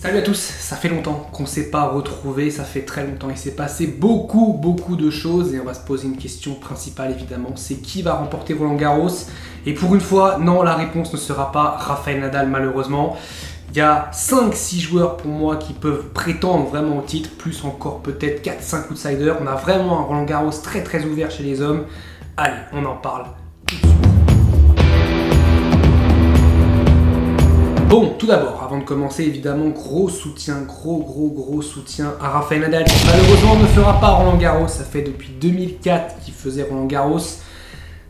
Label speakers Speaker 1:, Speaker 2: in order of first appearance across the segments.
Speaker 1: Salut à tous, ça fait longtemps qu'on ne s'est pas retrouvés, ça fait très longtemps, il s'est passé beaucoup de choses et on va se poser une question principale évidemment, c'est qui va remporter Roland-Garros? Et pour une fois, non, la réponse ne sera pas Rafael Nadal malheureusement. Il y a 5-6 joueurs pour moi qui peuvent prétendre vraiment au titre, plus encore peut-être 4-5 outsiders. On a vraiment un Roland-Garros très ouvert chez les hommes. Allez, on en parle tout de suite. Bon, tout d'abord, avant de commencer, évidemment, gros soutien, gros soutien à Rafael Nadal, qui malheureusement ne fera pas Roland-Garros. Ça fait depuis 2004 qu'il faisait Roland-Garros.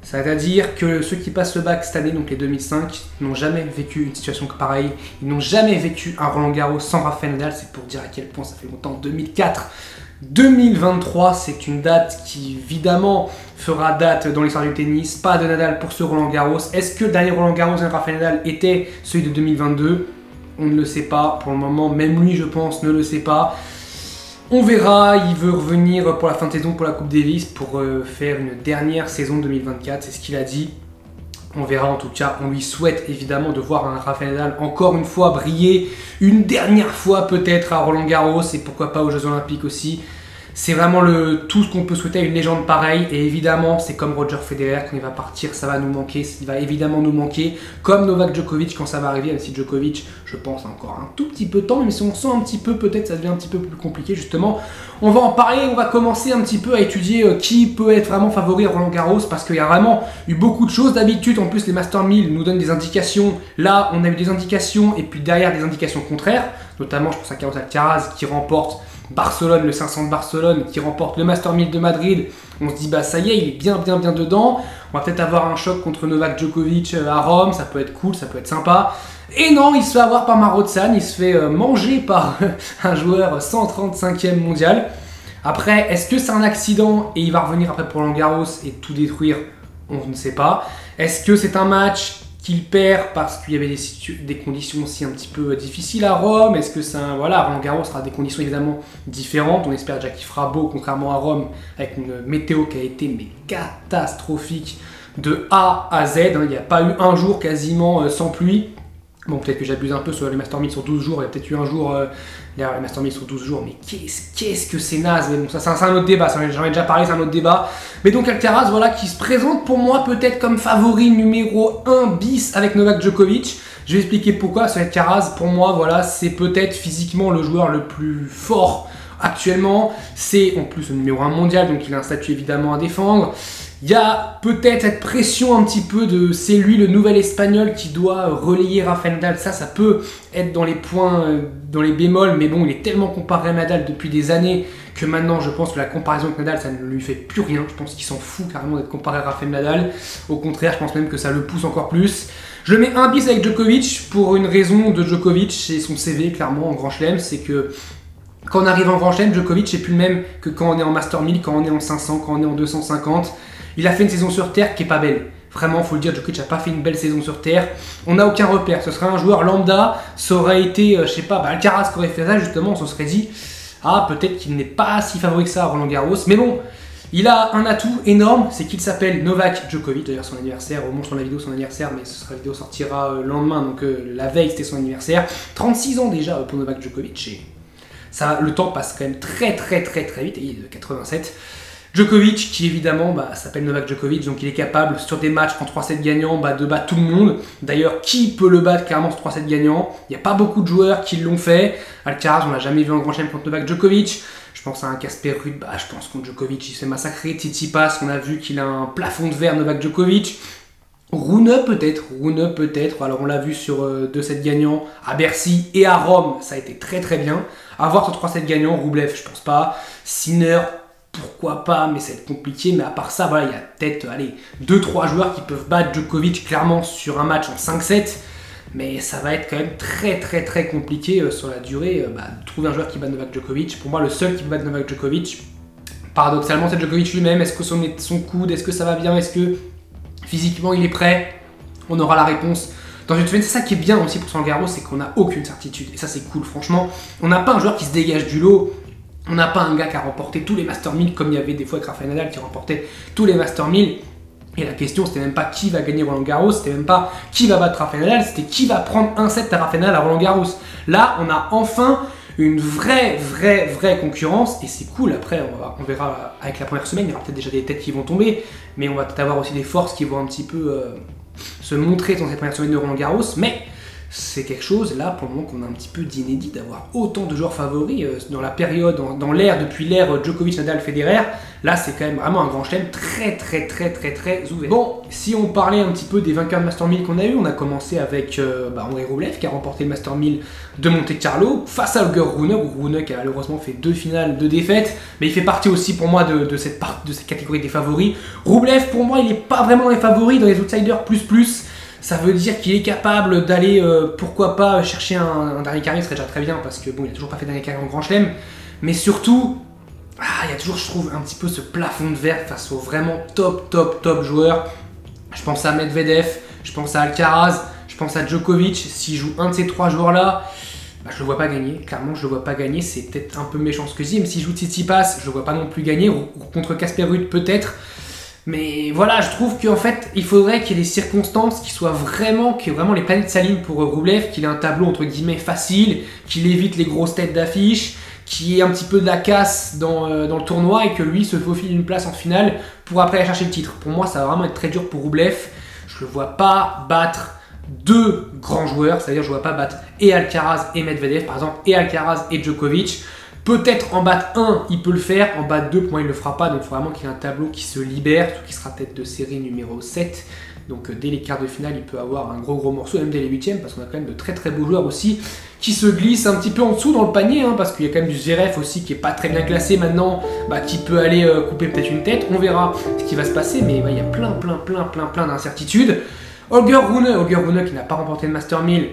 Speaker 1: C'est-à-dire que ceux qui passent le bac cette année, donc les 2005, n'ont jamais vécu une situation pareille. Ils n'ont jamais vécu un Roland-Garros sans Rafael Nadal. C'est pour dire à quel point ça fait longtemps. 2004, 2023, c'est une date qui évidemment fera date dans l'histoire du tennis. Pas de Nadal pour ce Roland-Garros. Est-ce que le dernier Roland-Garros de Rafael Nadal était celui de 2022? On ne le sait pas pour le moment. Même lui, je pense, ne le sait pas. On verra, il veut revenir pour la fin de saison pour la Coupe Davis pour faire une dernière saison 2024, c'est ce qu'il a dit. On verra en tout cas, on lui souhaite évidemment de voir un Rafael Nadal encore une fois briller, une dernière fois peut-être à Roland-Garros et pourquoi pas aux Jeux Olympiques aussi. C'est vraiment tout ce qu'on peut souhaiter à une légende pareille et évidemment c'est comme Roger Federer, quand il va partir ça va nous manquer, il va évidemment nous manquer, comme Novak Djokovic quand ça va arriver, même si Djokovic je pense encore un tout petit peu de temps, mais si on sent un petit peu peut-être ça devient un petit peu plus compliqué justement. On va en parler, on va commencer un petit peu à étudier qui peut être vraiment favori à Roland-Garros parce qu'il y a vraiment eu beaucoup de choses. D'habitude en plus les Master 1000 nous donnent des indications, là on a eu des indications et puis derrière des indications contraires, notamment je pense à Carlos Alcaraz qui remporte Barcelone, le 500 de Barcelone, qui remporte le Master 1000 de Madrid. On se dit bah ça y est, il est bien dedans. On va peut-être avoir un choc contre Novak Djokovic à Rome, ça peut être cool, ça peut être sympa. Et non, il se fait avoir par Marozsan, il se fait manger par un joueur 135e mondial. Après, est-ce que c'est un accident et il va revenir après pour Roland-Garros et tout détruire? On ne sait pas. Est-ce que c'est un match qu'il perd parce qu'il y avait des conditions aussi un petit peu difficiles à Rome? Est-ce que c'est un... Voilà, Roland-Garros sera des conditions évidemment différentes. On espère déjà qu'il fera beau, contrairement à Rome, avec une météo qui a été catastrophique de A à Z. Il n'y a pas eu un jour quasiment sans pluie. Bon, peut-être que j'abuse un peu sur les Master 1000 sur 12 jours. Il y a peut-être eu un jour, les Master 1000 sur 12 jours. Mais qu'est-ce que c'est naze. Mais bon, ça c'est un autre débat. J'en ai déjà parlé, c'est un autre débat. Mais donc Alcaraz, voilà, qui se présente pour moi peut-être comme favori numéro 1 bis avec Novak Djokovic. Je vais expliquer pourquoi. Sur Alcaraz, pour moi, voilà, c'est peut-être physiquement le joueur le plus fort actuellement. C'est en plus le numéro 1 mondial, donc il a un statut évidemment à défendre. Il y a peut-être cette pression un petit peu de c'est lui le nouvel espagnol qui doit relayer Rafael Nadal. Ça peut être dans les points, dans les bémols, mais bon, il est tellement comparé à Nadal depuis des années que maintenant je pense que la comparaison avec Nadal, ça ne lui fait plus rien. Je pense qu'il s'en fout carrément d'être comparé à Rafael Nadal. Au contraire, je pense même que ça le pousse encore plus. Je le mets un bis avec Djokovic pour une raison de Djokovic et son CV clairement en Grand Chelem, c'est que quand on arrive en Grand Chelem, Djokovic c'est plus le même que quand on est en Master 1000, quand on est en 500, quand on est en 250. Il a fait une saison sur terre qui est pas belle. Vraiment, faut le dire, Djokovic n'a pas fait une belle saison sur terre. On n'a aucun repère. Ce serait un joueur lambda. Ça aurait été, je sais pas, Alcaraz qui aurait fait ça justement. On se serait dit, ah, peut-être qu'il n'est pas si favori que ça à Roland-Garros. Mais bon, il a un atout énorme, c'est qu'il s'appelle Novak Djokovic. D'ailleurs, son anniversaire, on montre sur la vidéo son anniversaire, mais la vidéo sortira le lendemain. Donc la veille, c'était son anniversaire. 36 ans déjà pour Novak Djokovic. Et ça, le temps passe quand même très vite. Il est de 87. Djokovic qui évidemment s'appelle Novak Djokovic, donc il est capable sur des matchs en 3-7 gagnants de battre tout le monde. D'ailleurs, qui peut le battre clairement sur 3-7 gagnants? Il n'y a pas beaucoup de joueurs qui l'ont fait. Alcaraz, on l'a jamais vu en Grand Chelem contre Novak Djokovic. Je pense à un Casper Ruud, je pense contre Djokovic, il se fait massacrer. Tsitsipas, on a vu qu'il a un plafond de verre Novak Djokovic. Rune peut-être, alors on l'a vu sur 2-7 gagnants à Bercy et à Rome, ça a été très bien. À voir sur 3-7 gagnants, Rublev, je pense pas. Sinner, pourquoi pas, mais ça va être compliqué. Mais à part ça, voilà, il y a peut-être 2-3 joueurs qui peuvent battre Djokovic clairement sur un match en 5-7. Mais ça va être quand même très compliqué sur la durée de trouver un joueur qui bat Novak Djokovic. Pour moi, le seul qui peut battre Novak Djokovic, paradoxalement, c'est Djokovic lui-même. Est-ce que son coude, est-ce que ça va bien? Est-ce que physiquement il est prêt? On aura la réponse dans une semaine. C'est ça qui est bien aussi pour Roland-Garros, c'est qu'on n'a aucune certitude. Et ça, c'est cool, franchement. On n'a pas un joueur qui se dégage du lot. On n'a pas un gars qui a remporté tous les Master 1000 comme il y avait des fois avec Rafael Nadal qui remportait tous les Master 1000. Et la question, c'était même pas qui va gagner Roland Garros, c'était même pas qui va battre Rafael Nadal, c'était qui va prendre un set à Rafael Nadal à Roland Garros. Là, on a enfin une vraie concurrence, et c'est cool. Après, on verra avec la première semaine, il y aura peut-être déjà des têtes qui vont tomber, mais on va peut-être avoir aussi des forces qui vont un petit peu se montrer dans cette première semaine de Roland Garros, mais c'est quelque chose, là, pour le moment, qu'on a un petit peu d'inédit, d'avoir autant de joueurs favoris dans la période, dans l'ère, depuis l'ère Djokovic, Nadal, Federer. Là, c'est quand même vraiment un grand chelem très ouvert. Bon, si on parlait un petit peu des vainqueurs de Master 1000 qu'on a eu, on a commencé avec Andrei Rublev qui a remporté le Master 1000 de Monte Carlo face à Holger Rune. Rune qui a malheureusement fait 2 finales, 2 défaites, mais il fait partie aussi pour moi de cette catégorie des favoris. Rublev, pour moi, il n'est pas vraiment dans les favoris, dans les outsiders plus. Ça veut dire qu'il est capable d'aller, pourquoi pas, chercher un dernier carré, ce serait déjà très bien, parce que bon, il a toujours pas fait dernier carré en Grand Chelem, mais surtout, il y a toujours, je trouve, un petit peu ce plafond de verre face aux vraiment top joueurs. Je pense à Medvedev, je pense à Alcaraz, je pense à Djokovic. S'il joue un de ces 3 joueurs-là, je le vois pas gagner, clairement je le vois pas gagner, c'est peut-être un peu méchant ce que je dis, mais s'il joue Tsitsipas, je le vois pas non plus gagner, contre Casper Ruud peut-être. Mais voilà, je trouve qu'en fait, il faudrait qu'il y ait des circonstances qui soient vraiment, que vraiment les planètes s'alignent pour Rublev, qu'il ait un tableau entre guillemets facile, qu'il évite les grosses têtes d'affiche, qu'il y ait un petit peu de la casse dans le tournoi et que lui se faufile une place en finale pour après aller chercher le titre. Pour moi, ça va vraiment être très dur pour Rublev. Je le vois pas battre 2 grands joueurs, c'est-à-dire je le vois pas battre et Alcaraz et Medvedev par exemple, et Alcaraz et Djokovic. Peut-être en battre 1, il peut le faire, en battre 2, pour moi il ne le fera pas, donc il faut vraiment qu'il y ait un tableau qui se libère, surtout qu'il sera tête de série numéro 7. Donc dès les quarts de finale, il peut avoir un gros morceau, même dès les 8e, parce qu'on a quand même de très beaux joueurs aussi qui se glissent un petit peu en dessous dans le panier, parce qu'il y a quand même du Zverev aussi qui est pas très bien classé maintenant, qui peut aller couper peut-être une tête, on verra ce qui va se passer, mais il y a plein d'incertitudes. Holger Rune qui n'a pas remporté le Master 1000,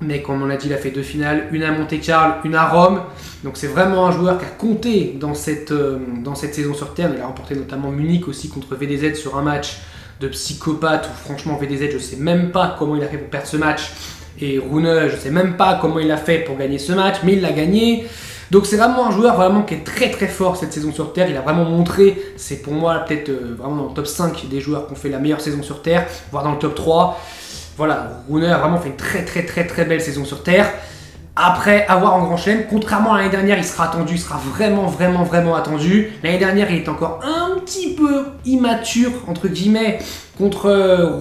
Speaker 1: mais comme on l'a dit, il a fait 2 finales, une à Monte-Carlo, une à Rome. Donc c'est vraiment un joueur qui a compté dans cette saison sur Terre. Il a remporté notamment Munich aussi contre VDZ sur un match de psychopathe où franchement VDZ, je sais même pas comment il a fait pour perdre ce match. Et Rune, je sais même pas comment il a fait pour gagner ce match, mais il l'a gagné. Donc c'est vraiment un joueur vraiment qui est très fort cette saison sur Terre. Il a vraiment montré, c'est pour moi peut-être vraiment dans le top 5 des joueurs qui ont fait la meilleure saison sur Terre, voire dans le top 3. Voilà, Rune a vraiment fait une très belle saison sur Terre. Après avoir en Grand Chelem, contrairement à l'année dernière, il sera attendu, il sera vraiment attendu. L'année dernière, il est encore un petit peu immature, entre guillemets, contre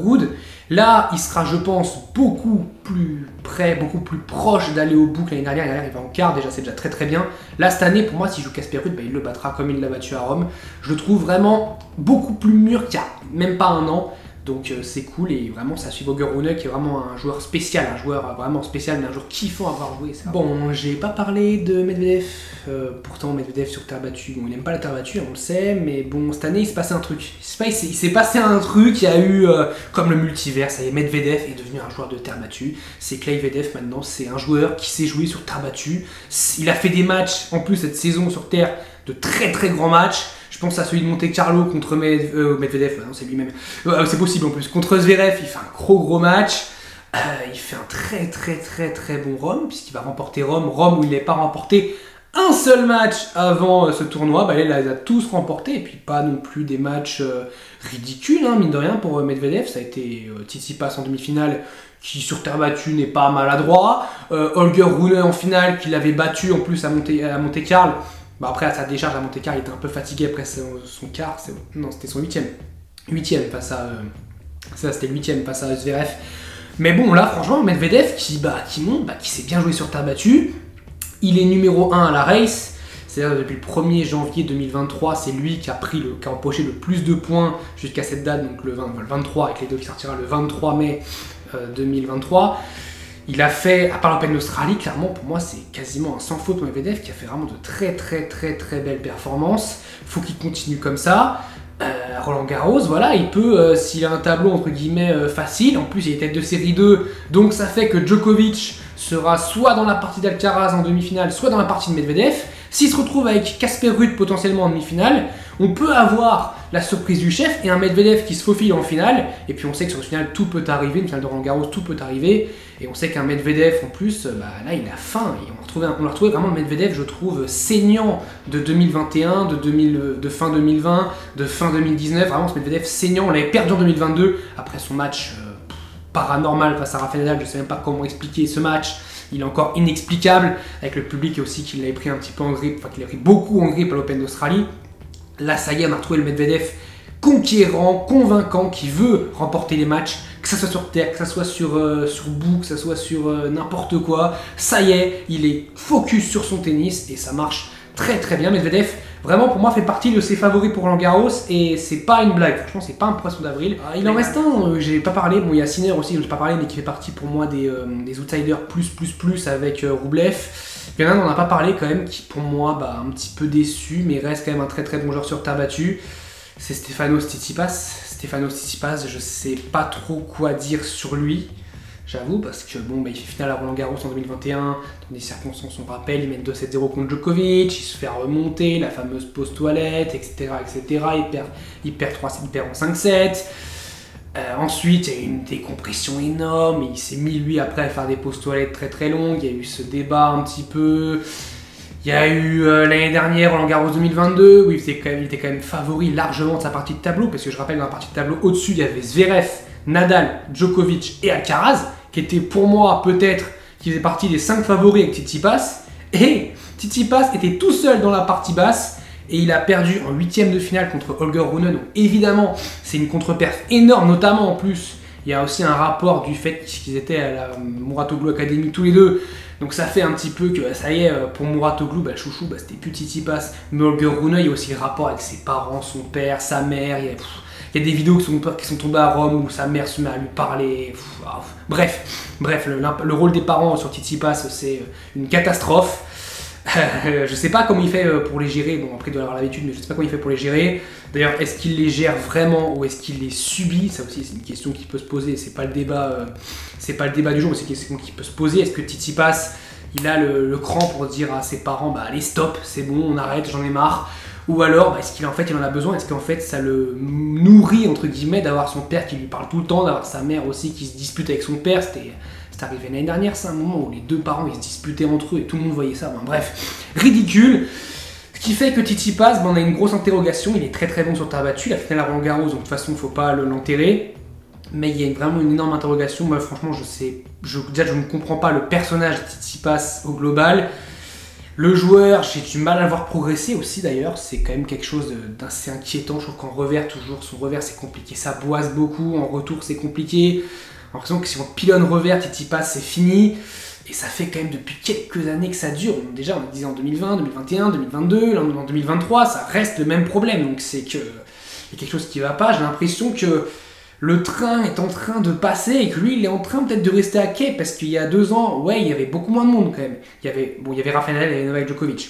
Speaker 1: Ruud. Là, il sera, je pense, beaucoup plus près, beaucoup plus proche d'aller au bout que l'année dernière. L'année dernière, il va en quart, déjà, c'est déjà très bien. Là, cette année, pour moi, s'il joue Casper Ruud, il le battra comme il l'a battu à Rome. Je le trouve vraiment beaucoup plus mûr qu'il y a même pas un an. Donc c'est cool et vraiment ça suit Holger Rune qui est vraiment un joueur spécial, un joueur vraiment spécial, mais un joueur kiffant à avoir joué. Ça. Bon, j'ai pas parlé de Medvedev, pourtant Medvedev sur terre battue, bon il aime pas la terre battue, on le sait, mais bon cette année il s'est passé un truc. Il s'est passé un truc, il y a eu comme le multivers, ça y est, Medvedev est devenu un joueur de terre battue. C'est Medvedev maintenant, c'est un joueur qui sait jouer sur terre battue. Il a fait des matchs en plus cette saison sur terre, de très grands matchs. Je pense à celui de Monte Carlo contre Medvedev, non c'est lui-même, c'est possible en plus. Contre Zverev, il fait un gros match. Il fait un très bon Rome, puisqu'il va remporter Rome où il n'a pas remporté un seul match avant ce tournoi. Là, il les a tous remportés, et puis pas non plus des matchs ridicules, mine de rien, pour Medvedev. Ça a été Tsitsipas en demi-finale, qui sur terre battue n'est pas maladroit. Holger Rune en finale, qui l'avait battu en plus à Monte Carlo. Après, à sa décharge à Monte Carlo, il était un peu fatigué après son quart. Non, c'était son 8e. 8e face à... c'était le 8e face à Zverev. Mais bon, là, franchement, Medvedev qui monte, qui sait bien jouer sur terre battue. Il est numéro 1 à la race. C'est-à-dire depuis le 1er janvier 2023, c'est lui qui a empoché le plus de points jusqu'à cette date, donc le 23, avec les deux qui sortira le 23 mai 2023. Il a fait, à part l'Open d'Australie, clairement pour moi c'est quasiment un sans faute Medvedev qui a fait vraiment de très belles performances. Faut qu'il continue comme ça. Roland Garros, voilà, il peut, s'il a un tableau entre guillemets facile, en plus il est tête de série 2, donc ça fait que Djokovic sera soit dans la partie d'Alcaraz en demi-finale, soit dans la partie de Medvedev. S'il se retrouve avec Casper Ruud potentiellement en demi-finale, on peut avoir la surprise du chef et un Medvedev qui se faufile en finale. Et puis on sait que sur une finale, tout peut arriver, une finale de Roland-Garros, tout peut arriver. Et on sait qu'un Medvedev, en plus, là, il a faim. Et on l'a retrouvé vraiment le Medvedev, je trouve, saignant de 2021, de fin 2020, de fin 2019. Vraiment, ce Medvedev saignant. On l'avait perdu en 2022 après son match paranormal face à Rafael Nadal. Je ne sais même pas comment expliquer ce match. Il est encore inexplicable, avec le public aussi qui l'avait pris un petit peu en grippe, enfin qui l'a pris beaucoup en grippe à l'Open d'Australie. Là, ça y est, on a retrouvé le Medvedev conquérant, convaincant, qui veut remporter les matchs, que ça soit sur terre, que ça soit sur boue, que ça soit sur n'importe quoi. Ça y est, il est focus sur son tennis et ça marche très très bien. Medvedev, vraiment pour moi, fait partie de ses favoris pour Roland-Garros et c'est pas une blague. Franchement, c'est pas un poisson d'avril. Il en reste un, j'ai pas parlé. Bon, il y a Sinner aussi, dont j'ai pas parlé, mais qui fait partie pour moi des outsiders plus avec Rublev. Il y en a un dont on n'a pas parlé quand même, qui pour moi, un petit peu déçu, mais reste quand même un très très bon joueur sur terre battue. C'est Stefanos Tsitsipas. Stefanos Tsitsipas, je sais pas trop quoi dire sur lui. J'avoue, parce que bon, il fait finale à Roland-Garros en 2021, dans des circonstances, on rappelle, il mène 2-7-0 contre Djokovic, il se fait remonter, la fameuse pause toilette, etc. Il perd en 5-7. Ensuite, il y a eu une décompression énorme, et il s'est mis lui après à faire des pauses toilettes très très longues, il y a eu ce débat un petit peu. Il y a eu l'année dernière, Roland-Garros 2022, où il était quand même favori largement de sa partie de tableau, parce que je rappelle, dans la partie de tableau au-dessus, il y avait Zverev, Nadal, Djokovic et Alcaraz, qui étaient pour moi peut-être, qui faisaient partie des 5 favoris avec Tsitsipas. Et Tsitsipas était tout seul dans la partie basse, et il a perdu en 8e de finale contre Holger Rune. Donc évidemment, c'est une contre-perf énorme, notamment en plus. Il y a aussi un rapport du fait qu'ils étaient à la Mouratoglou Academy tous les deux. Donc ça fait un petit peu que ça y est, pour Mouratoglou, le chouchou, c'était plus Tsitsipas. Mais Holger Rune, il y a aussi le rapport avec ses parents, son père, sa mère. Il y a des vidéos qui sont tombées à Rome où sa mère se met à lui parler. Bref, le rôle des parents sur Tsitsipas, c'est une catastrophe. Je sais pas comment il fait pour les gérer. Bon, après il doit avoir l'habitude, mais je sais pas comment il fait pour les gérer. D'ailleurs, est-ce qu'il les gère vraiment ou est-ce qu'il les subit? Ça aussi, c'est une question qui peut se poser. C'est pas le débat du jour, mais c'est une question qui peut se poser. Est-ce que Tsitsipas, il a le cran pour dire à ses parents, allez stop, c'est bon, on arrête, j'en ai marre? Ou alors, est-ce qu'il en a besoin? Est-ce qu'en fait, ça le nourrit, entre guillemets, d'avoir son père qui lui parle tout le temps, d'avoir sa mère aussi qui se dispute avec son père? C'est arrivé l'année dernière, c'est un moment où les deux parents ils se disputaient entre eux et tout le monde voyait ça. Bref, ridicule. Ce qui fait que Tsitsipas, on a une grosse interrogation. Il est très très bon sur terre battue. La finale à Roland-Garros, donc de toute façon, il ne faut pas l'enterrer. Mais il y a vraiment une énorme interrogation. Moi, franchement, je ne comprends pas le personnage de Tsitsipas au global. Le joueur, j'ai du mal à le voir progresser aussi d'ailleurs, c'est quand même quelque chose d'assez inquiétant. Je trouve qu'en revers, son revers c'est compliqué, ça boise beaucoup, en retour c'est compliqué. J'ai l'impression que si on pilonne revers, Tsitsipas c'est fini. Et ça fait quand même depuis quelques années que ça dure. Déjà on disait en 2020, 2021, 2022, là en 2023, ça reste le même problème. Donc c'est qu'il y a quelque chose qui va pas, j'ai l'impression que le train est en train de passer et que lui, il est en train peut-être de rester à quai parce qu'il y a 2 ans, il y avait beaucoup moins de monde quand même. Il y avait Rafael Nadal et Novak Djokovic,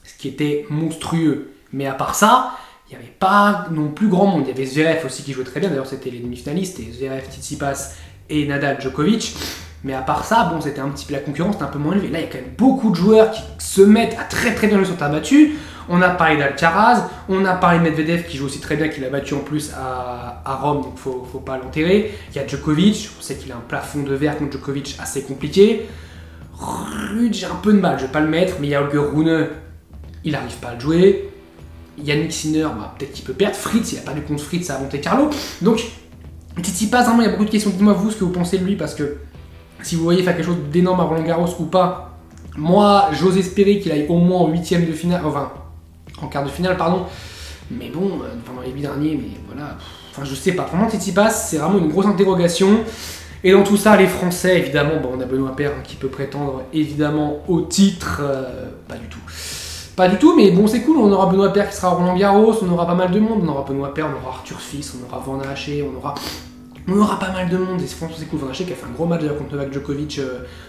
Speaker 1: ce qui était monstrueux. Mais à part ça, il n'y avait pas non plus grand monde. Il y avait Zverev aussi qui jouait très bien, d'ailleurs c'était les demi-finalistes, et Zverev, Tsitsipas et Nadal, Djokovic. Mais à part ça, c'était un petit peu la concurrence, c'était un peu moins élevé. Là, il y a quand même beaucoup de joueurs qui se mettent à très très bien jouer sur terre battue. On a parlé d'Alcaraz, on a parlé de Medvedev qui joue aussi très bien, qu'il a battu en plus à Rome, donc faut pas l'enterrer. Il y a Djokovic, on sait qu'il a un plafond de verre contre Djokovic assez compliqué. Ruud, j'ai un peu de mal, je vais pas le mettre, mais il y a Holger Rune, il n'arrive pas à le jouer. Yannick Sinner, peut-être qu'il peut perdre. Fritz, il a perdu contre Fritz à Monte Carlo. Donc, Tsitsipas, vraiment, il y a beaucoup de questions. Dites-moi vous ce que vous pensez de lui, parce que si vous voyez faire quelque chose d'énorme à Roland-Garros ou pas, moi, j'ose espérer qu'il aille au moins en 8e de finale, enfin, en quart de finale, pardon. Mais bon, pendant les 8 derniers, mais voilà. Enfin, je sais pas. Vraiment, Tsitsipas, c'est vraiment une grosse interrogation. Et dans tout ça, les Français, évidemment, on a Benoît Paire qui peut prétendre évidemment au titre. Pas du tout. Pas du tout, mais bon, c'est cool. On aura Benoît Paire qui sera à Roland-Garros, on aura pas mal de monde. On aura Benoît Paire, on aura Arthur Fils, on aura Van Haché, on aura pas mal de monde. Et franchement, c'est cool. Van Haché qui a fait un gros match d'ailleurs contre Novak Djokovic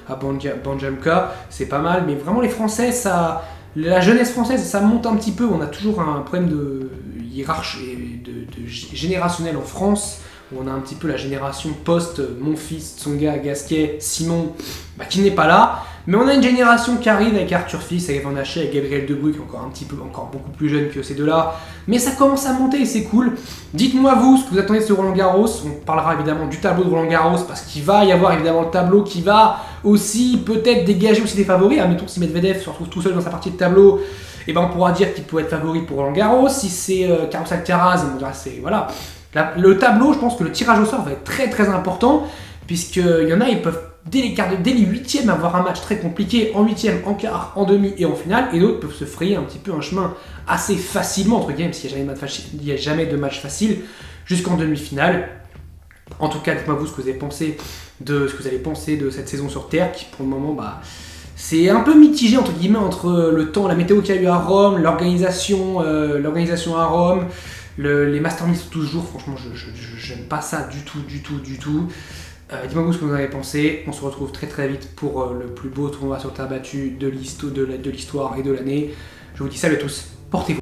Speaker 1: à Banjamka. C'est pas mal, mais vraiment, les Français, ça. La jeunesse française, ça monte un petit peu. On a toujours un problème de hiérarchie, de générationnel en France. où on a un petit peu la génération post-Monfils, Tsonga, Gasquet, Simon, qui n'est pas là. Mais on a une génération qui arrive avec Arthur Fils, avec Van Haché, avec Gabriel Debrue, qui est encore beaucoup plus jeune que ces deux-là. Mais ça commence à monter et c'est cool. Dites-moi vous ce que vous attendez de ce Roland Garros. On parlera évidemment du tableau de Roland Garros, parce qu'il va y avoir évidemment le tableau qui va aussi peut-être dégager aussi des favoris. Admettons si Medvedev se retrouve tout seul dans sa partie de tableau, et on pourra dire qu'il peut être favori pour Roland Garros. Si c'est Carlos Alcaraz, on dira c'est voilà. Le tableau, je pense que le tirage au sort va être très très important, puisqu'il y en a, ils peuvent dès les huitièmes avoir un match très compliqué, en huitième, en quart, en demi et en finale, et d'autres peuvent se frayer un petit peu un chemin assez facilement, entre guillemets, parce qu'il n'y a jamais de match facile, jusqu'en demi-finale. En tout cas, dites-moi vous ce que vous allez penser de cette saison sur Terre, qui pour le moment, c'est un peu mitigé entre guillemets entre le temps, la météo qu'il y a eu à Rome, l'organisation à Rome, les Masters 1000 toujours. Franchement, je n'aime pas ça du tout. Dites-moi vous ce que vous en avez pensé. On se retrouve très très vite pour le plus beau tournoi sur terre battue de l'histoire et de l'année. Je vous dis salut à tous, portez-vous.